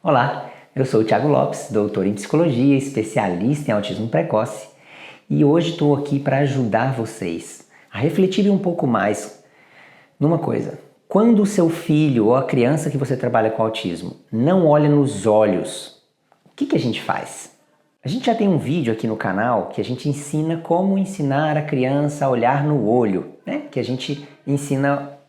Olá, eu sou o Thiago Lopes, doutor em psicologia, especialista em autismo precoce, e hoje estou aqui para ajudar vocês a refletirem um pouco mais numa coisa. Quando o seu filho ou a criança que você trabalha com autismo não olha nos olhos, o que a gente faz? A gente já tem um vídeo aqui no canal que a gente ensina como ensinar a criança a olhar no olho, né? Que a gente ensina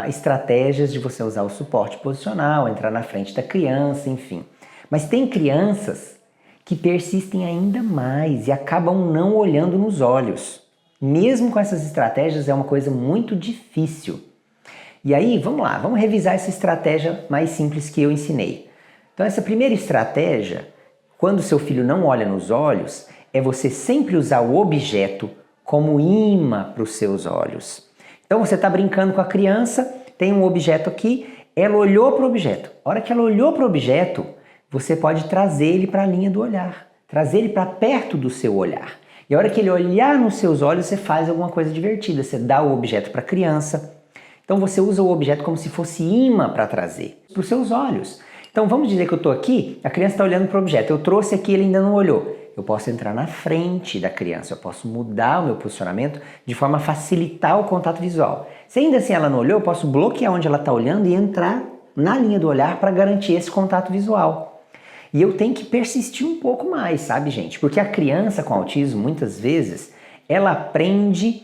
estratégias de você usar o suporte posicional, entrar na frente da criança, enfim. Mas tem crianças que persistem ainda mais e acabam não olhando nos olhos. Mesmo com essas estratégias é uma coisa muito difícil. E aí, vamos lá, vamos revisar essa estratégia mais simples que eu ensinei. Então essa primeira estratégia, quando seu filho não olha nos olhos, é você sempre usar o objeto como imã para os seus olhos. Então você está brincando com a criança, tem um objeto aqui, ela olhou para o objeto. A hora que ela olhou para o objeto, você pode trazer ele para a linha do olhar, trazer ele para perto do seu olhar. E a hora que ele olhar nos seus olhos, você faz alguma coisa divertida, você dá o objeto para a criança. Então você usa o objeto como se fosse imã para trazer para os seus olhos. Então vamos dizer que eu estou aqui, a criança está olhando para o objeto, eu trouxe aqui, ele ainda não olhou. Eu posso entrar na frente da criança, eu posso mudar o meu posicionamento de forma a facilitar o contato visual. Se ainda assim ela não olhou, eu posso bloquear onde ela está olhando e entrar na linha do olhar para garantir esse contato visual. E eu tenho que persistir um pouco mais, sabe, gente? Porque a criança com autismo, muitas vezes, ela aprende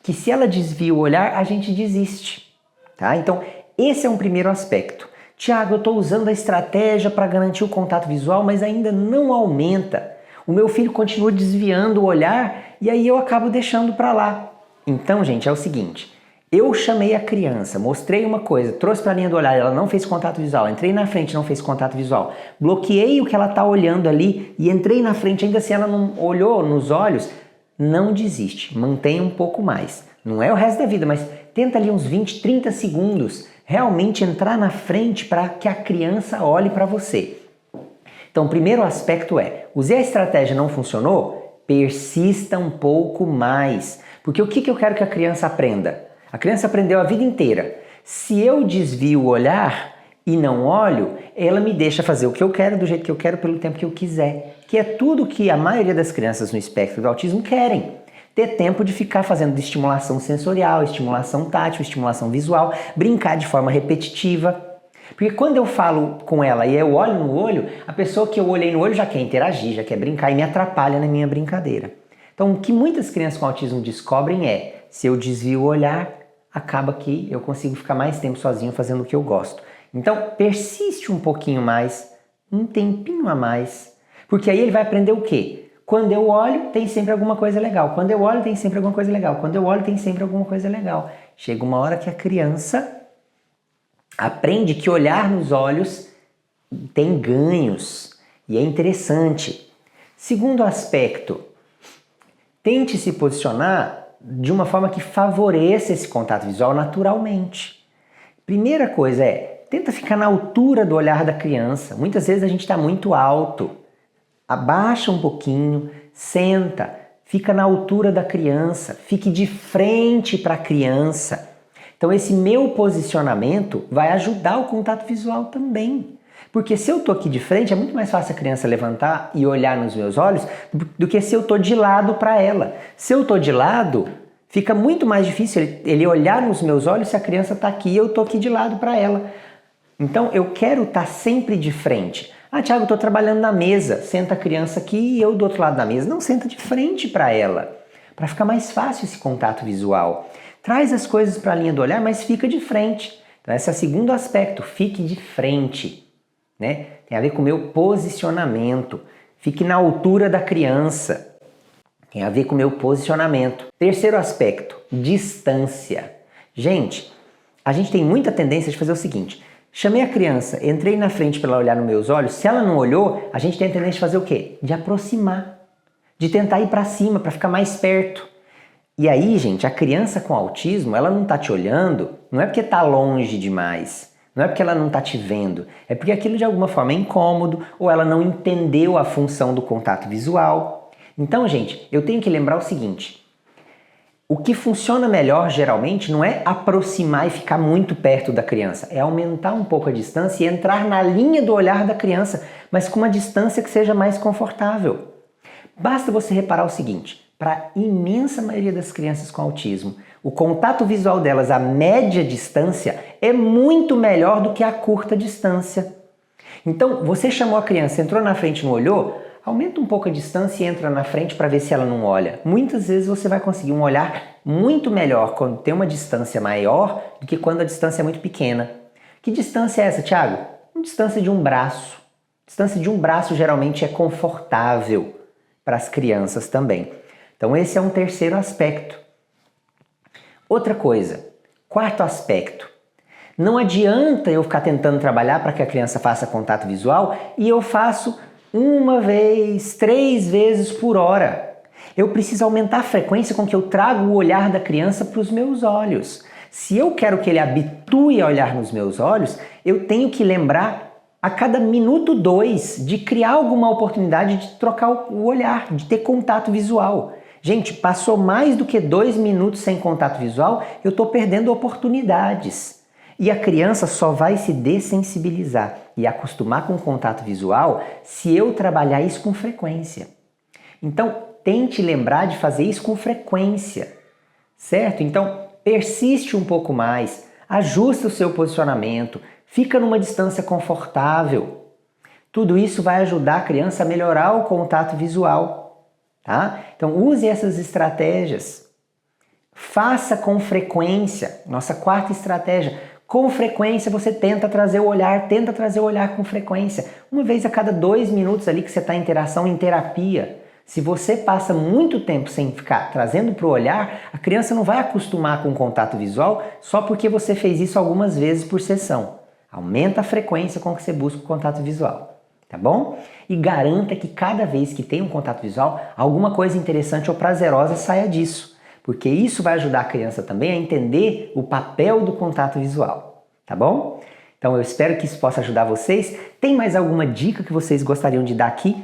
que se ela desvia o olhar, a gente desiste, tá? Então, esse é um primeiro aspecto. Tiago, eu estou usando a estratégia para garantir o contato visual, mas ainda não aumenta. O meu filho continua desviando o olhar e aí eu acabo deixando para lá. Então, gente, é o seguinte, eu chamei a criança, mostrei uma coisa, trouxe para a linha do olhar, ela não fez contato visual, entrei na frente, não fez contato visual, bloqueei o que ela está olhando ali e entrei na frente, ainda assim ela não olhou nos olhos, não desiste, mantenha um pouco mais. Não é o resto da vida, mas tenta ali uns 20, 30 segundos realmente entrar na frente para que a criança olhe para você. Então, o primeiro aspecto é, usei a estratégia, não funcionou? Persista um pouco mais. Porque o que eu quero que a criança aprenda? A criança aprendeu a vida inteira. Se eu desvio o olhar e não olho, ela me deixa fazer o que eu quero, do jeito que eu quero, pelo tempo que eu quiser. Que é tudo que a maioria das crianças no espectro do autismo querem. Ter tempo de ficar fazendo estimulação sensorial, estimulação tátil, estimulação visual, brincar de forma repetitiva. Porque quando eu falo com ela e eu olho no olho, a pessoa que eu olhei no olho já quer interagir, já quer brincar e me atrapalha na minha brincadeira. Então o que muitas crianças com autismo descobrem é, se eu desvio o olhar, acaba que eu consigo ficar mais tempo sozinho fazendo o que eu gosto. Então persiste um pouquinho mais, um tempinho a mais, porque aí ele vai aprender o quê? Quando eu olho, tem sempre alguma coisa legal. Quando eu olho, tem sempre alguma coisa legal. Quando eu olho, tem sempre alguma coisa legal. Chega uma hora que a criança aprende que olhar nos olhos tem ganhos e é interessante. Segundo aspecto, tente se posicionar de uma forma que favoreça esse contato visual naturalmente. Primeira coisa é, tenta ficar na altura do olhar da criança. Muitas vezes a gente está muito alto. Abaixa um pouquinho, senta, fica na altura da criança, fique de frente para a criança. Então esse meu posicionamento vai ajudar o contato visual também. Porque se eu estou aqui de frente, é muito mais fácil a criança levantar e olhar nos meus olhos do que se eu estou de lado para ela. Se eu estou de lado, fica muito mais difícil ele olhar nos meus olhos se a criança está aqui e eu estou aqui de lado para ela. Então eu quero estar sempre de frente. Ah, Thiago, eu estou trabalhando na mesa, senta a criança aqui e eu do outro lado da mesa. Não, senta de frente para ela, para ficar mais fácil esse contato visual. Traz as coisas para a linha do olhar, mas fica de frente. Então esse é o segundo aspecto, fique de frente, né? Tem a ver com o meu posicionamento. Fique na altura da criança. Tem a ver com o meu posicionamento. Terceiro aspecto, distância. Gente, a gente tem muita tendência de fazer o seguinte, chamei a criança, entrei na frente para ela olhar nos meus olhos, se ela não olhou, a gente tem a tendência de fazer o quê? De aproximar, de tentar ir para cima, para ficar mais perto. E aí, gente, a criança com autismo, ela não está te olhando, não é porque está longe demais, não é porque ela não está te vendo, é porque aquilo de alguma forma é incômodo ou ela não entendeu a função do contato visual. Então, gente, eu tenho que lembrar o seguinte, O que funciona melhor, geralmente, não é aproximar e ficar muito perto da criança, é aumentar um pouco a distância e entrar na linha do olhar da criança, mas com uma distância que seja mais confortável. Basta você reparar o seguinte, para a imensa maioria das crianças com autismo, o contato visual delas a média distância é muito melhor do que a curta distância. Então, você chamou a criança, entrou na frente e não olhou, aumenta um pouco a distância e entra na frente para ver se ela não olha. Muitas vezes você vai conseguir um olhar muito melhor quando tem uma distância maior do que quando a distância é muito pequena. Que distância é essa, Thiago? Uma distância de um braço. Distância de um braço geralmente é confortável para as crianças também. Então esse é um terceiro aspecto. Outra coisa, quarto aspecto. Não adianta eu ficar tentando trabalhar para que a criança faça contato visual e eu faço 1 vez, 3 vezes por hora. Eu preciso aumentar a frequência com que eu trago o olhar da criança para os meus olhos. Se eu quero que ele habitue a olhar nos meus olhos, eu tenho que lembrar a cada minuto 2 de criar alguma oportunidade de trocar o olhar, de ter contato visual. Gente, passou mais do que 2 minutos sem contato visual, eu estou perdendo oportunidades. E a criança só vai se dessensibilizar e acostumar com o contato visual se eu trabalhar isso com frequência. Então, tente lembrar de fazer isso com frequência, certo? Então, persiste um pouco mais, ajusta o seu posicionamento, fica numa distância confortável. Tudo isso vai ajudar a criança a melhorar o contato visual, tá? Então, use essas estratégias. Faça com frequência. Nossa quarta estratégia. Com frequência você tenta trazer o olhar com frequência. 1 vez a cada 2 minutos ali que você está em interação, em terapia. Se você passa muito tempo sem ficar trazendo para o olhar, a criança não vai acostumar com o contato visual só porque você fez isso algumas vezes por sessão. Aumenta a frequência com que você busca o contato visual, tá bom? E garanta que cada vez que tem um contato visual, alguma coisa interessante ou prazerosa saia disso. Porque isso vai ajudar a criança também a entender o papel do contato visual, tá bom? Então eu espero que isso possa ajudar vocês. Tem mais alguma dica que vocês gostariam de dar aqui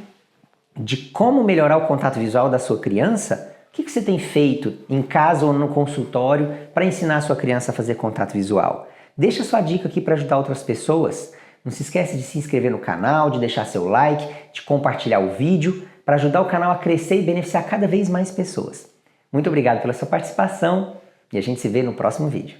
de como melhorar o contato visual da sua criança? O que você tem feito em casa ou no consultório para ensinar a sua criança a fazer contato visual? Deixa sua dica aqui para ajudar outras pessoas. Não se esquece de se inscrever no canal, de deixar seu like, de compartilhar o vídeo para ajudar o canal a crescer e beneficiar cada vez mais pessoas. Muito obrigado pela sua participação e a gente se vê no próximo vídeo.